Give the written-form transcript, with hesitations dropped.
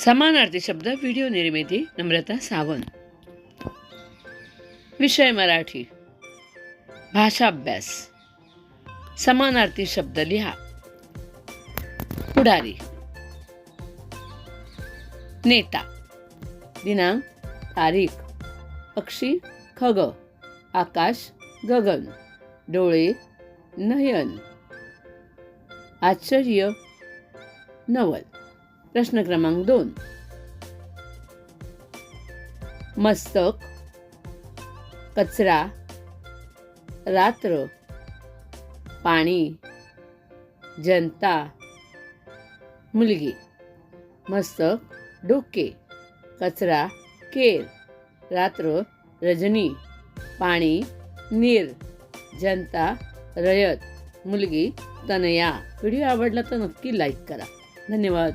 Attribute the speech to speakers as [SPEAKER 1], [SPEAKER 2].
[SPEAKER 1] समानार्थी शब्द व्हिडिओ निर्मिती नम्रता सावंत. विषय मराठी. भाषा अभ्यास. समानार्थी शब्द लिहा. पुढारी. नेता. दिनांक, तारीख. पक्षी, खग. आकाश, गगन. डोळे, नयन. आश्चर्य, नवल. प्रश्न क्रमांक 2. मस्तक, कचरा, रात्र, पाणी, जनता, मुलगी. मस्तक, डोके. कचरा, केर. रात्र, रजनी. पाणी, नीर. जनता, रयत. मुलगी, तनया. व्हिडिओ आवडला तर नक्की लाईक करा. धन्यवाद.